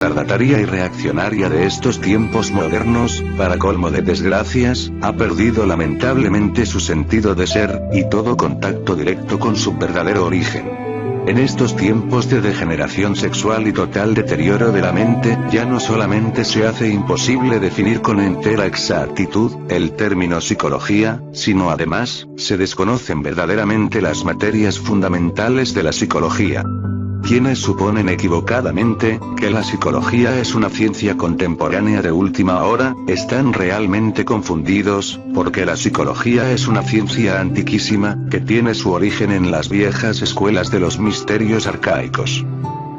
retardataria y reaccionaria de estos tiempos modernos, para colmo de desgracias, ha perdido lamentablemente su sentido de ser, y todo contacto directo con su verdadero origen. En estos tiempos de degeneración sexual y total deterioro de la mente, ya no solamente se hace imposible definir con entera exactitud el término psicología, sino además, se desconocen verdaderamente las materias fundamentales de la psicología. Quienes suponen equivocadamente que la psicología es una ciencia contemporánea de última hora, están realmente confundidos, porque la psicología es una ciencia antiquísima, que tiene su origen en las viejas escuelas de los misterios arcaicos.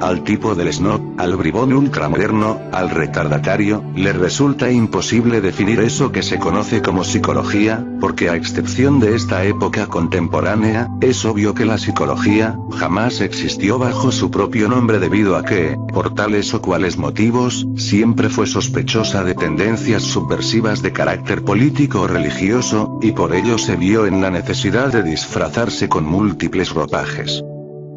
Al tipo del snob, al bribón ultramoderno, al retardatario, le resulta imposible definir eso que se conoce como psicología, porque a excepción de esta época contemporánea, es obvio que la psicología jamás existió bajo su propio nombre debido a que, por tales o cuales motivos, siempre fue sospechosa de tendencias subversivas de carácter político o religioso, y por ello se vio en la necesidad de disfrazarse con múltiples ropajes.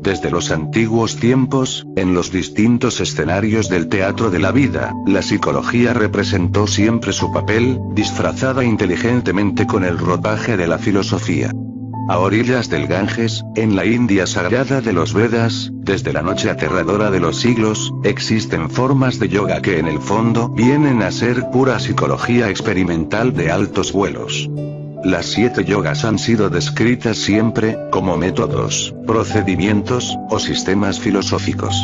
Desde los antiguos tiempos, en los distintos escenarios del teatro de la vida, la psicología representó siempre su papel, disfrazada inteligentemente con el ropaje de la filosofía. A orillas del Ganges, en la India sagrada de los Vedas, desde la noche aterradora de los siglos, existen formas de yoga que en el fondo vienen a ser pura psicología experimental de altos vuelos. Las 7 yogas han sido descritas siempre, como métodos, procedimientos, o sistemas filosóficos.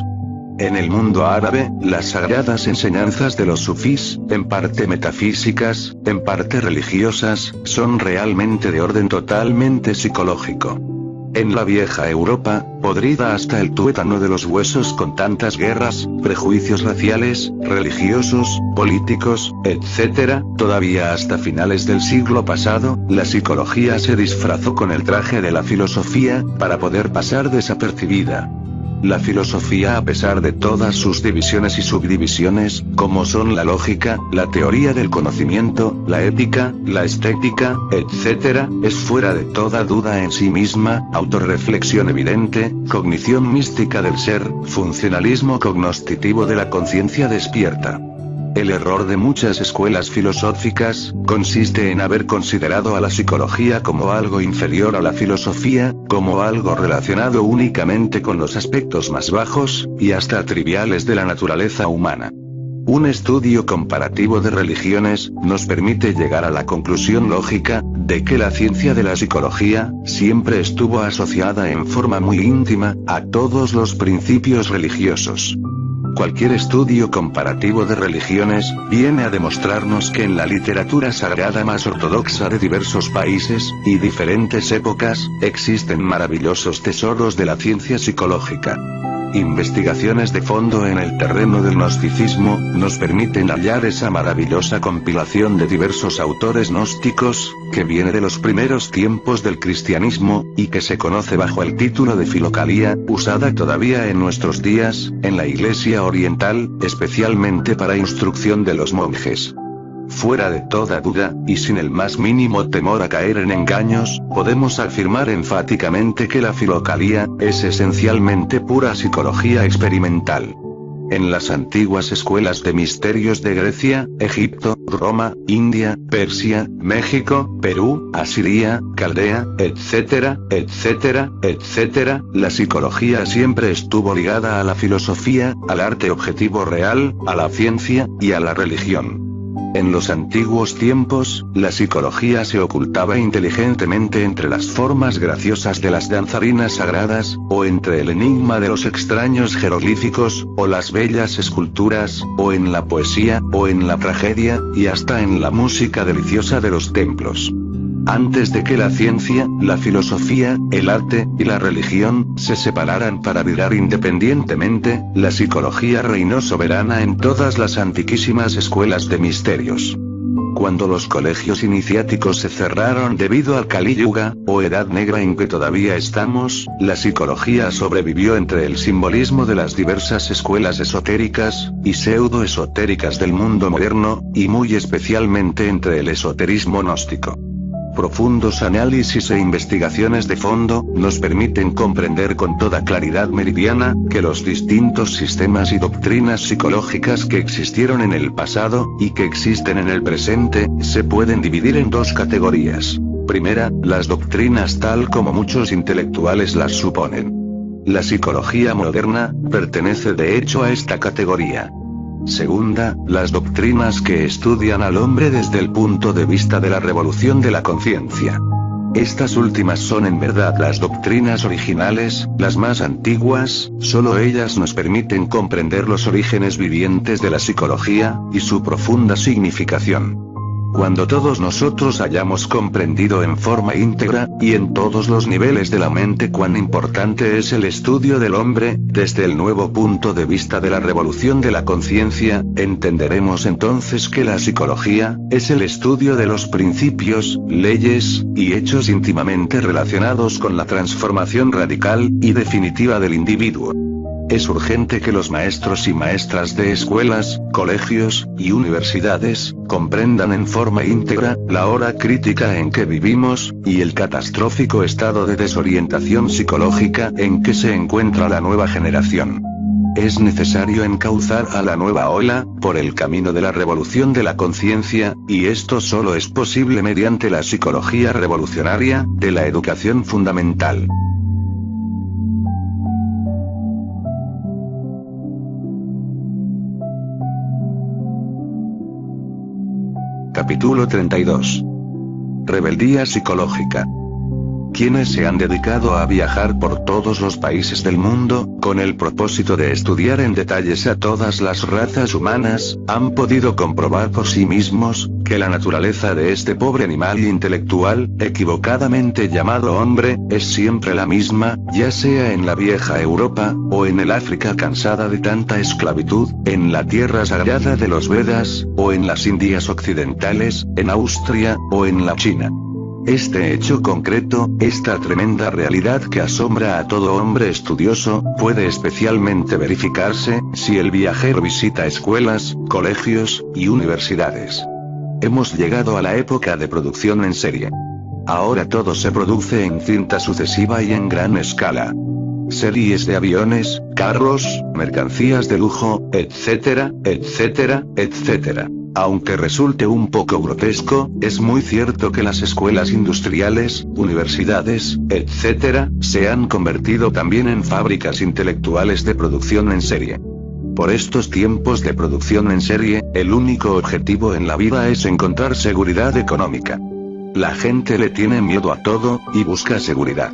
En el mundo árabe, las sagradas enseñanzas de los sufís, en parte metafísicas, en parte religiosas, son realmente de orden totalmente psicológico. En la vieja Europa, podrida hasta el tuétano de los huesos con tantas guerras, prejuicios raciales, religiosos, políticos, etc., todavía hasta finales del siglo pasado, la psicología se disfrazó con el traje de la filosofía, para poder pasar desapercibida. La filosofía, a pesar de todas sus divisiones y subdivisiones, como son la lógica, la teoría del conocimiento, la ética, la estética, etc., es fuera de toda duda en sí misma, autorreflexión evidente, cognición mística del ser, funcionalismo cognoscitivo de la conciencia despierta. El error de muchas escuelas filosóficas, consiste en haber considerado a la psicología como algo inferior a la filosofía, como algo relacionado únicamente con los aspectos más bajos, y hasta triviales de la naturaleza humana. Un estudio comparativo de religiones, nos permite llegar a la conclusión lógica, de que la ciencia de la psicología, siempre estuvo asociada en forma muy íntima, a todos los principios religiosos. Cualquier estudio comparativo de religiones, viene a demostrarnos que en la literatura sagrada más ortodoxa de diversos países, y diferentes épocas, existen maravillosos tesoros de la ciencia psicológica. Investigaciones de fondo en el terreno del gnosticismo, nos permiten hallar esa maravillosa compilación de diversos autores gnósticos, que viene de los primeros tiempos del cristianismo, y que se conoce bajo el título de Filocalia, usada todavía en nuestros días, en la Iglesia Oriental, especialmente para instrucción de los monjes. Fuera de toda duda, y sin el más mínimo temor a caer en engaños, podemos afirmar enfáticamente que la Filocalia, es esencialmente pura psicología experimental. En las antiguas escuelas de misterios de Grecia, Egipto, Roma, India, Persia, México, Perú, Asiria, Caldea, etc., etc., etc., la psicología siempre estuvo ligada a la filosofía, al arte objetivo real, a la ciencia, y a la religión. En los antiguos tiempos, la psicología se ocultaba inteligentemente entre las formas graciosas de las danzarinas sagradas, o entre el enigma de los extraños jeroglíficos, o las bellas esculturas, o en la poesía, o en la tragedia, y hasta en la música deliciosa de los templos. Antes de que la ciencia, la filosofía, el arte, y la religión, se separaran para vibrar independientemente, la psicología reinó soberana en todas las antiquísimas escuelas de misterios. Cuando los colegios iniciáticos se cerraron debido al Kali Yuga, o Edad Negra en que todavía estamos, la psicología sobrevivió entre el simbolismo de las diversas escuelas esotéricas, y pseudo-esotéricas del mundo moderno, y muy especialmente entre el esoterismo gnóstico. profundos análisis e investigaciones de fondo, nos permiten comprender con toda claridad meridiana, que los distintos sistemas y doctrinas psicológicas que existieron en el pasado, y que existen en el presente, se pueden dividir en dos categorías. Primera, las doctrinas tal como muchos intelectuales las suponen. La psicología moderna, pertenece de hecho a esta categoría. Segunda, las doctrinas que estudian al hombre desde el punto de vista de la revolución de la conciencia. Estas últimas son en verdad las doctrinas originales, las más antiguas, solo ellas nos permiten comprender los orígenes vivientes de la psicología, y su profunda significación. Cuando todos nosotros hayamos comprendido en forma íntegra, y en todos los niveles de la mente cuán importante es el estudio del hombre, desde el nuevo punto de vista de la revolución de la conciencia, entenderemos entonces que la psicología, es el estudio de los principios, leyes, y hechos íntimamente relacionados con la transformación radical, y definitiva del individuo. Es urgente que los maestros y maestras de escuelas, colegios, y universidades, comprendan en forma íntegra, la hora crítica en que vivimos, y el catastrófico estado de desorientación psicológica en que se encuentra la nueva generación. Es necesario encauzar a la nueva ola, por el camino de la revolución de la conciencia, y esto solo es posible mediante la psicología revolucionaria, de la educación fundamental. Capítulo 32. Rebeldía psicológica. Quienes se han dedicado a viajar por todos los países del mundo, con el propósito de estudiar en detalles a todas las razas humanas, han podido comprobar por sí mismos, que la naturaleza de este pobre animal intelectual, equivocadamente llamado hombre, es siempre la misma, ya sea en la vieja Europa, o en el África cansada de tanta esclavitud, en la tierra sagrada de los Vedas, o en las Indias occidentales, en Austria, o en la China. Este hecho concreto, esta tremenda realidad que asombra a todo hombre estudioso, puede especialmente verificarse, si el viajero visita escuelas, colegios, y universidades. Hemos llegado a la época de producción en serie. Ahora todo se produce en cinta sucesiva y en gran escala. Series de aviones, carros, mercancías de lujo, etcétera, etcétera, etcétera. Aunque resulte un poco grotesco, es muy cierto que las escuelas industriales, universidades, etc., se han convertido también en fábricas intelectuales de producción en serie. Por estos tiempos de producción en serie, el único objetivo en la vida es encontrar seguridad económica. La gente le tiene miedo a todo, y busca seguridad.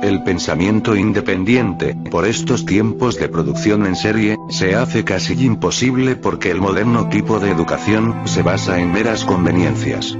El pensamiento independiente, por estos tiempos de producción en serie, se hace casi imposible porque el moderno tipo de educación, se basa en meras conveniencias.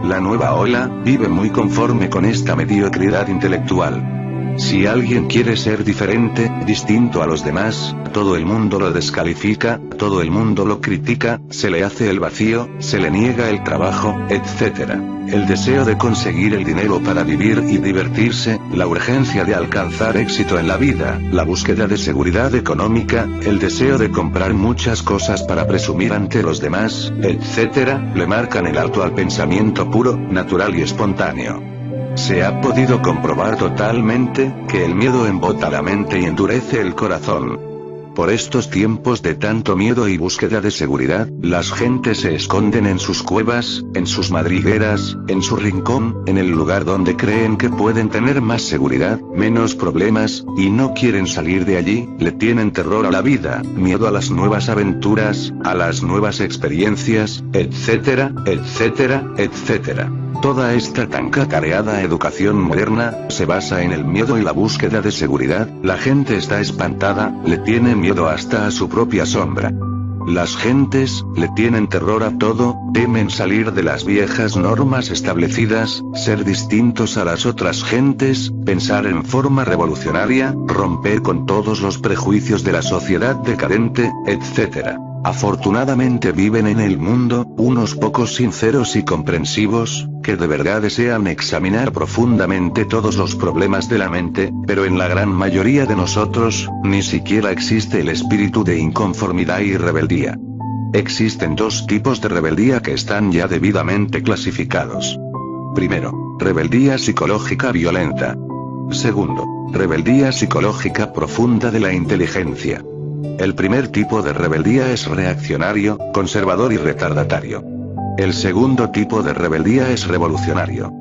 La nueva ola, vive muy conforme con esta mediocridad intelectual. Si alguien quiere ser diferente, distinto a los demás, todo el mundo lo descalifica, todo el mundo lo critica, se le hace el vacío, se le niega el trabajo, etc. El deseo de conseguir el dinero para vivir y divertirse, la urgencia de alcanzar éxito en la vida, la búsqueda de seguridad económica, el deseo de comprar muchas cosas para presumir ante los demás, etc., le marcan el alto al pensamiento puro, natural y espontáneo. Se ha podido comprobar totalmente, que el miedo embota la mente y endurece el corazón. Por estos tiempos de tanto miedo y búsqueda de seguridad, las gentes se esconden en sus cuevas, en sus madrigueras, en su rincón, en el lugar donde creen que pueden tener más seguridad, menos problemas, y no quieren salir de allí, le tienen terror a la vida, miedo a las nuevas aventuras, a las nuevas experiencias, etcétera, etcétera, etcétera. Toda esta tan cacareada educación moderna, se basa en el miedo y la búsqueda de seguridad, la gente está espantada, le tiene miedo hasta a su propia sombra. Las gentes, le tienen terror a todo, temen salir de las viejas normas establecidas, ser distintos a las otras gentes, pensar en forma revolucionaria, romper con todos los prejuicios de la sociedad decadente, etc. Afortunadamente viven en el mundo, unos pocos sinceros y comprensivos, que de verdad desean examinar profundamente todos los problemas de la mente, pero en la gran mayoría de nosotros, ni siquiera existe el espíritu de inconformidad y rebeldía. Existen dos tipos de rebeldía que están ya debidamente clasificados. Primero, Rebeldía psicológica violenta. Segundo, rebeldía psicológica profunda de la inteligencia. El primer tipo de rebeldía es reaccionario, conservador y retardatario. El segundo tipo de rebeldía es revolucionario.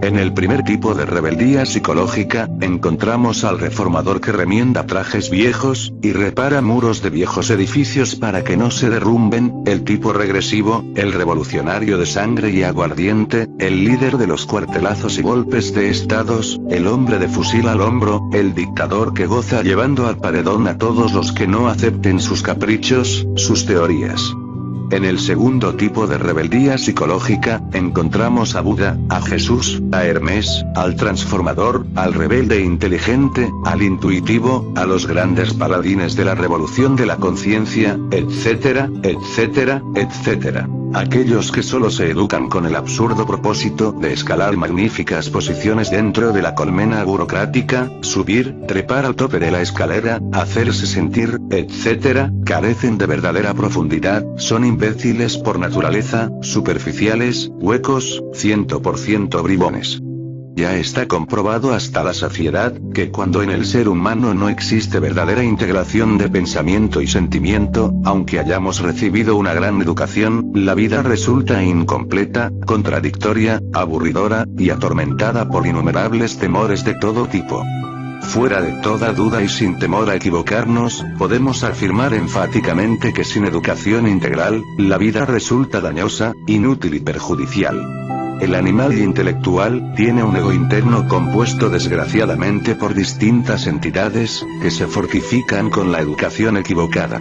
En el primer tipo de rebeldía psicológica, encontramos al reformador que remienda trajes viejos, y repara muros de viejos edificios para que no se derrumben, el tipo regresivo, el revolucionario de sangre y aguardiente, el líder de los cuartelazos y golpes de estados, el hombre de fusil al hombro, el dictador que goza llevando al paredón a todos los que no acepten sus caprichos, sus teorías. En el segundo tipo de rebeldía psicológica, encontramos a Buda, a Jesús, a Hermes, al transformador, al rebelde inteligente, al intuitivo, a los grandes paladines de la revolución de la conciencia, etcétera, etcétera, etcétera. Aquellos que solo se educan con el absurdo propósito de escalar magníficas posiciones dentro de la colmena burocrática, subir, trepar al tope de la escalera, hacerse sentir, etc., carecen de verdadera profundidad, son imbéciles por naturaleza, superficiales, huecos, 100% bribones. Ya está comprobado hasta la saciedad, que cuando en el ser humano no existe verdadera integración de pensamiento y sentimiento, aunque hayamos recibido una gran educación, la vida resulta incompleta, contradictoria, aburridora, y atormentada por innumerables temores de todo tipo. Fuera de toda duda y sin temor a equivocarnos, podemos afirmar enfáticamente que sin educación integral, la vida resulta dañosa, inútil y perjudicial. El animal intelectual tiene un ego interno compuesto desgraciadamente por distintas entidades, que se fortifican con la educación equivocada.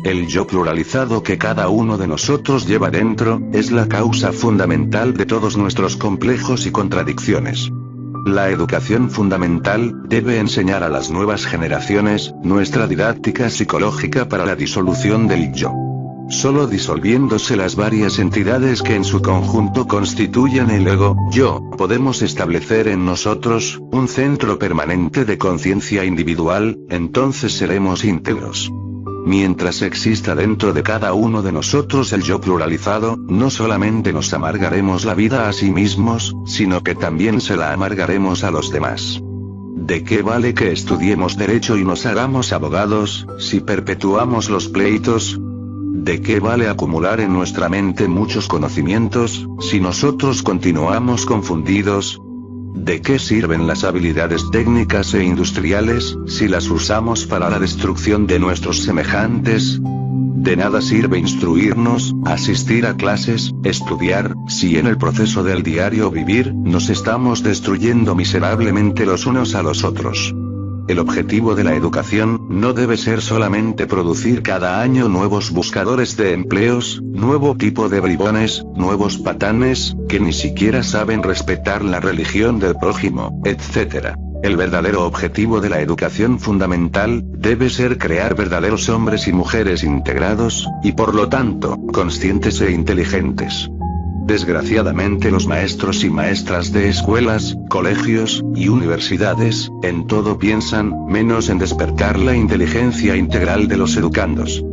El yo pluralizado que cada uno de nosotros lleva dentro, es la causa fundamental de todos nuestros complejos y contradicciones. La educación fundamental debe enseñar a las nuevas generaciones nuestra didáctica psicológica para la disolución del yo. Solo disolviéndose las varias entidades que en su conjunto constituyen el ego, yo, podemos establecer en nosotros un centro permanente de conciencia individual, entonces seremos íntegros. Mientras exista dentro de cada uno de nosotros el yo pluralizado, no solamente nos amargaremos la vida a sí mismos, sino que también se la amargaremos a los demás. ¿De qué vale que estudiemos derecho y nos hagamos abogados, si perpetuamos los pleitos? ¿De qué vale acumular en nuestra mente muchos conocimientos, si nosotros continuamos confundidos? ¿De qué sirven las habilidades técnicas e industriales, si las usamos para la destrucción de nuestros semejantes? De nada sirve instruirnos, asistir a clases, estudiar, si en el proceso del diario vivir, nos estamos destruyendo miserablemente los unos a los otros. El objetivo de la educación, no debe ser solamente producir cada año nuevos buscadores de empleos, nuevo tipo de bribones, nuevos patanes, que ni siquiera saben respetar la religión del prójimo, etc. El verdadero objetivo de la educación fundamental, debe ser crear verdaderos hombres y mujeres integrados, y por lo tanto, conscientes e inteligentes. Desgraciadamente los maestros y maestras de escuelas, colegios, y universidades, en todo piensan, menos en despertar la inteligencia integral de los educandos.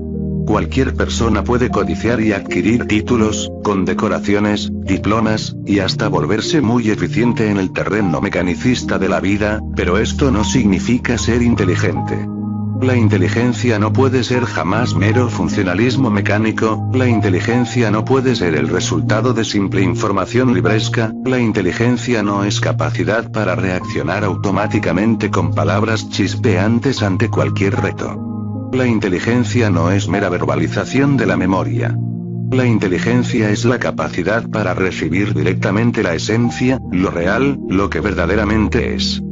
Cualquier persona puede codiciar y adquirir títulos, condecoraciones, diplomas, y hasta volverse muy eficiente en el terreno mecanicista de la vida, pero esto no significa ser inteligente. La inteligencia no puede ser jamás mero funcionalismo mecánico, la inteligencia no puede ser el resultado de simple información libresca, la inteligencia no es capacidad para reaccionar automáticamente con palabras chispeantes ante cualquier reto. La inteligencia no es mera verbalización de la memoria. La inteligencia es la capacidad para recibir directamente la esencia, lo real, lo que verdaderamente es.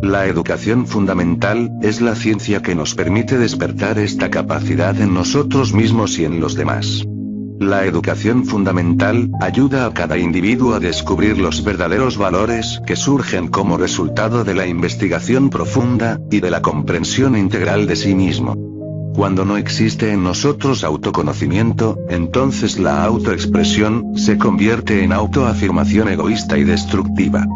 La educación fundamental, es la ciencia que nos permite despertar esta capacidad en nosotros mismos y en los demás. La educación fundamental, ayuda a cada individuo a descubrir los verdaderos valores que surgen como resultado de la investigación profunda, y de la comprensión integral de sí mismo. Cuando no existe en nosotros autoconocimiento, entonces la autoexpresión, se convierte en autoafirmación egoísta y destructiva.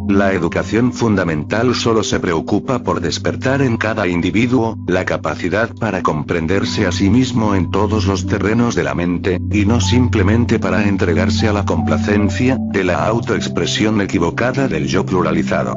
La educación fundamental solo se preocupa por despertar en cada individuo, la capacidad para comprenderse a sí mismo en todos los terrenos de la mente, y no simplemente para entregarse a la complacencia, de la autoexpresión equivocada del yo pluralizado.